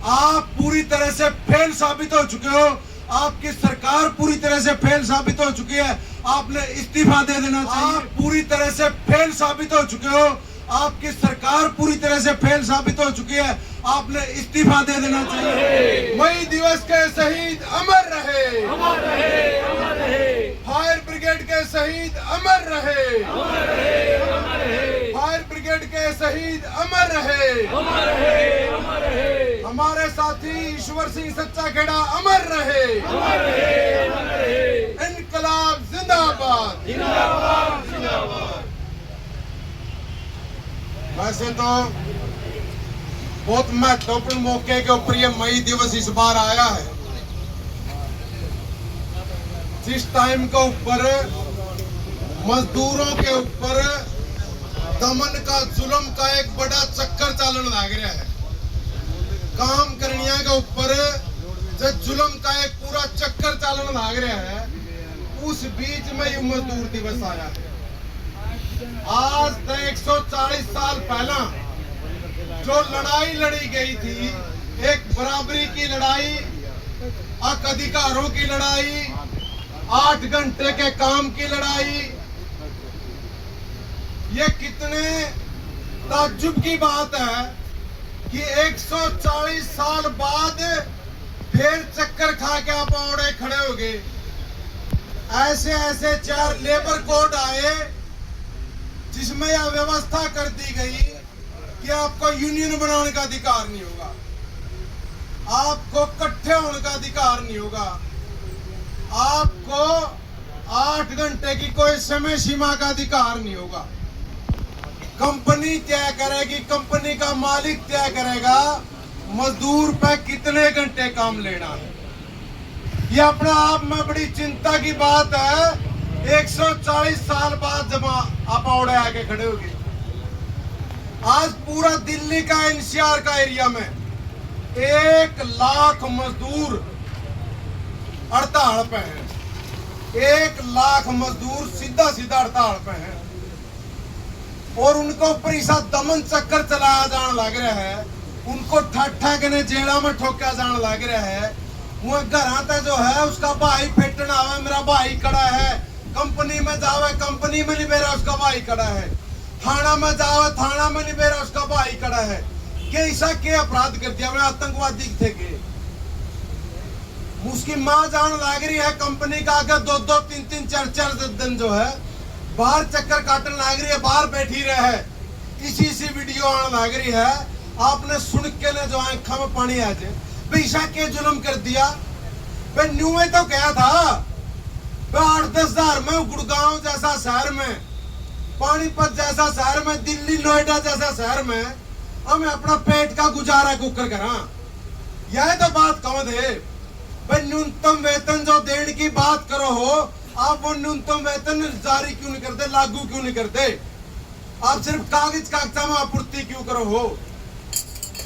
आप पूरी तरह से फेल साबित हो चुके हो। आपकी सरकार पूरी तरह से फेल साबित हो चुकी है। आपने इस्तीफा दे देना चाहिए। आप पूरी तरह से फेल साबित हो चुके हो। आपकी सरकार पूरी तरह से फेल साबित हो चुकी है। आपने इस्तीफा दे देना चाहिए। मई दिवस के शहीद अमर रहे, अमर रहे, अमर रहे, फायर ब्रिगेड के शहीद अमर रहे, अमर रहे, अमर रहे, फायर ब्रिगेड के शहीद अमर रहे, अमर रहे, अमर रहे, हमारे साथी ईश्वर सिंह सच्चा खेड़ा अमर रहे, अमर रहे, अमर रहे, इनकलाब जिंदाबाद। जिंदाबाद, जिंदाबाद। वैसे तो बहुत महत्वपूर्ण मौके के ऊपर ये मई दिवस इस बार आया है, जिस टाइम के ऊपर मजदूरों के ऊपर दमन का जुल्म का एक बड़ा चक्कर चालन लग रहा है। काम करनिया के ऊपर जो जुल्म का एक पूरा चक्कर चालन लग रहा है, उस बीच में ये मजदूर दिवस आया है। आज तो 140 साल पहला जो लड़ाई लड़ी गई थी, एक बराबरी की लड़ाई, हक अधिकारों की लड़ाई, 8 घंटे के काम की लड़ाई, ये कितने ताज्जुब की बात है कि 140 साल बाद फिर चक्कर खा के आप औड़े खड़े हो गए। ऐसे ऐसे 4 लेबर कोड आए जिसमें यह व्यवस्था कर दी गई कि आपको यूनियन बनाने का अधिकार नहीं होगा, आपको इकट्ठे होने का अधिकार नहीं होगा, आपको 8 घंटे की कोई समय सीमा का अधिकार नहीं होगा। कंपनी तय करेगी, कंपनी का मालिक तय करेगा मजदूर पे कितने घंटे काम लेना है। ये अपने आप में बड़ी चिंता की बात है। 140 साल बाद जब आप औड़े आके खड़े हो गए, आज पूरा दिल्ली का एनसीआर का एरिया में 1 लाख मजदूर हड़ताल पे हैं। 1 लाख मजदूर सीधा सीधा हड़ताल पे हैं और उनको ऊपर ऐसा दमन चक्कर चलाया जाने लग रहा है, उनको ठट्ठा के जेड़ा में ठोका जाने लग रहा है। वो घर जो है उसका भाई फेटना आवे, मेरा भाई खड़ा है, कंपनी में जावे कंपनी में नहीं मेरा उसका भाई खड़ा है, थाना में जावे थाना में नहीं मेरा उसका भाई खड़ा है। कैसा क्या अपराध कर दिया? मैं आतंकवादी थे के उसकी माँ जान लग रही है कंपनी का आगे 2-2, 3-3, 4-4 दिन जो है बाहर चक्कर काटने लग रही है, बाहर बैठी रहे, इसी वीडियो आने लग रही है। आपने सुन के ने जो आंखा में पानी आ जाए, पैसा के जुल्म कर दिया। मैं न्यू में तो कहा था 8-10 हजार में गुड़गांव जैसा शहर में, पानीपत जैसा शहर में, दिल्ली नोएडा जैसा शहर में हमें अपना पेट का गुजारा कुकर करा। यह तो बात कहो दे भाई, न्यूनतम वेतन जो देने की बात करो हो, आप वो न्यूनतम वेतन जारी क्यों नहीं करते, लागू क्यों नहीं करते? आप सिर्फ कागजा में आपूर्ति क्यों करो हो?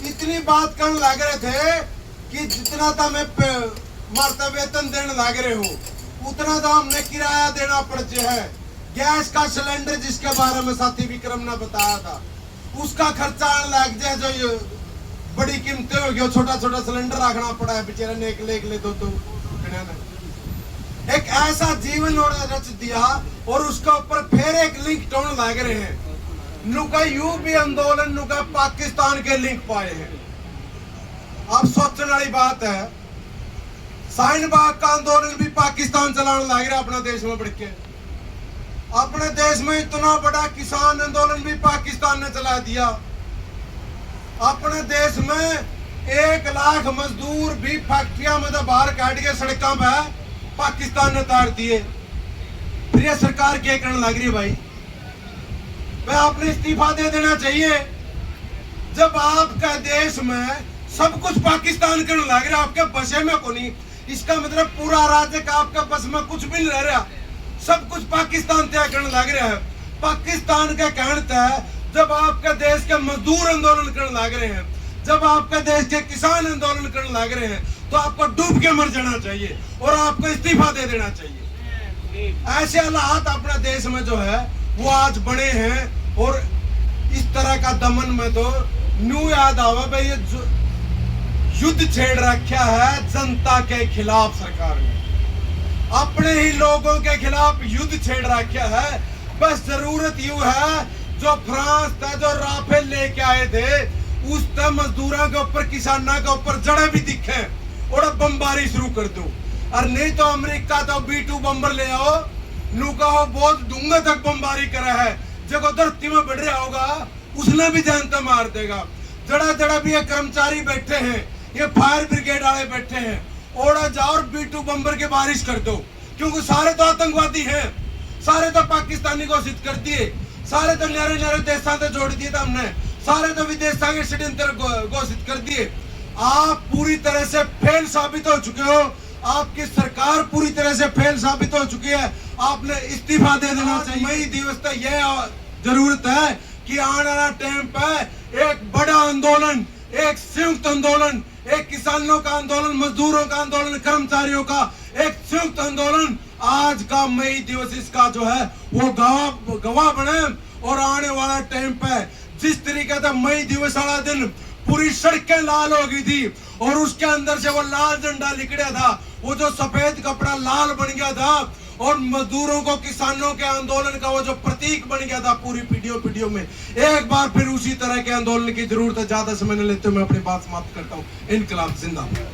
इतनी बात करने लग रहे थे कि जितना तो हमें मारता वेतन देने लग रहे हो, उतना तो हमने किराया देना पड़ता है। गैस का सिलेंडर जिसके बारे में साथी विक्रम ने बताया था, उसका खर्चा लग जाए, जो ये बड़ी कीमतें हो गई, छोटा छोटा सिलेंडर रखना पड़ा है बेचारे ने, एक ले दो एक ऐसा जीवन रच दिया। और उसके ऊपर फिर एक लिंक टोन लग रहे हैं, नुका यूपी आंदोलन नुका पाकिस्तान के लिंक पाए हैं। आप सोचने वाली बात है, शाहीन बाग का आंदोलन भी पाकिस्तान चलाने लग रहा अपना देश में बढ़ के। अपने देश में इतना बड़ा किसान आंदोलन भी पाकिस्तान ने चला दिया। अपने देश में 1 लाख मजदूर भी फैक्ट्रिया में तो बाहर काट के सड़कों पे पाकिस्तान ने उतार दिए। फिर ये सरकार क्या करने लग रही है भाई? भाई आपने इस्तीफा दे देना चाहिए। जब आपका देश में सब कुछ पाकिस्तान करने लग रहा, आपके बसे में को नहीं, इसका मतलब पूरा राज्य का आपके बस में कुछ भी नहीं रह रहा, सब कुछ पाकिस्तान तय करने लग रहा है। पाकिस्तान का कहना है जब आपके देश के मजदूर आंदोलन करने लग रहे हैं, जब आपके देश के किसान आंदोलन करने लग रहे हैं, तो आपको डूब के मर जाना चाहिए और आपको इस्तीफा दे देना चाहिए। ऐसे हालात अपने देश में जो है वो आज बने हैं। और इस तरह का दमन में तो न्यू याद आवा भाई, ये युद्ध छेड़ रखा है जनता के खिलाफ। सरकार ने अपने ही लोगों के खिलाफ युद्ध छेड़ रखा है। बस जरूरत यूं है, जो फ्रांस था जो राफेल लेके आए थे, उस तक मजदूरों के ऊपर किसानों के ऊपर जड़े भी दिखे और अब बमबारी शुरू कर दो। और नहीं तो अमेरिका तो B2 बम्बर ले आओ, नू कहो बहुत डूंगा तक बमबारी करा है, जो धरती में बढ़ रहा होगा उसने भी जानता मार देगा। जड़ा जड़ा भी ये कर्मचारी बैठे हैं, ये फायर ब्रिगेड वाले बैठे हैं, ओड़ा जाओ और B2 बम्बर की बारिश कर दो, क्योंकि सारे तो आतंकवादी हैं, सारे तो पाकिस्तानी घोषित कर दिए, सारे तो न्यारे न्यारे देशों से जोड़ दिए था हमने, सारे तो विदेशों के षड्यंत्र घोषित कर दिए। आप पूरी तरह से फेल साबित हो चुके हो, आपकी सरकार पूरी तरह से फेल साबित हो चुकी है। आपने इस्तीफा दे देना चाहिए। मई दिवस तक यह जरूरत है कि आने वाला टाइम पे एक बड़ा आंदोलन, एक संयुक्त आंदोलन, एक किसानों का आंदोलन, मजदूरों का आंदोलन, कर्मचारियों का एक संयुक्त आंदोलन, आज का मई दिवस इसका जो है वो गवाह बने। और आने वाला टाइम पे जिस तरीके से मई दिवस वाला दिन पूरी सड़कें लाल हो गई थी और उसके अंदर से वो लाल झंडा निकला था, वो जो सफेद कपड़ा लाल बन गया था और मजदूरों को, किसानों के आंदोलन का वो जो प्रतीक बन गया था पूरी पीढ़ियों में, एक बार फिर उसी तरह के आंदोलन की जरूरत है। ज्यादा समय न लेते मैं अपनी बात समाप्त करता हूँ। इनकलाब जिंदाबाद।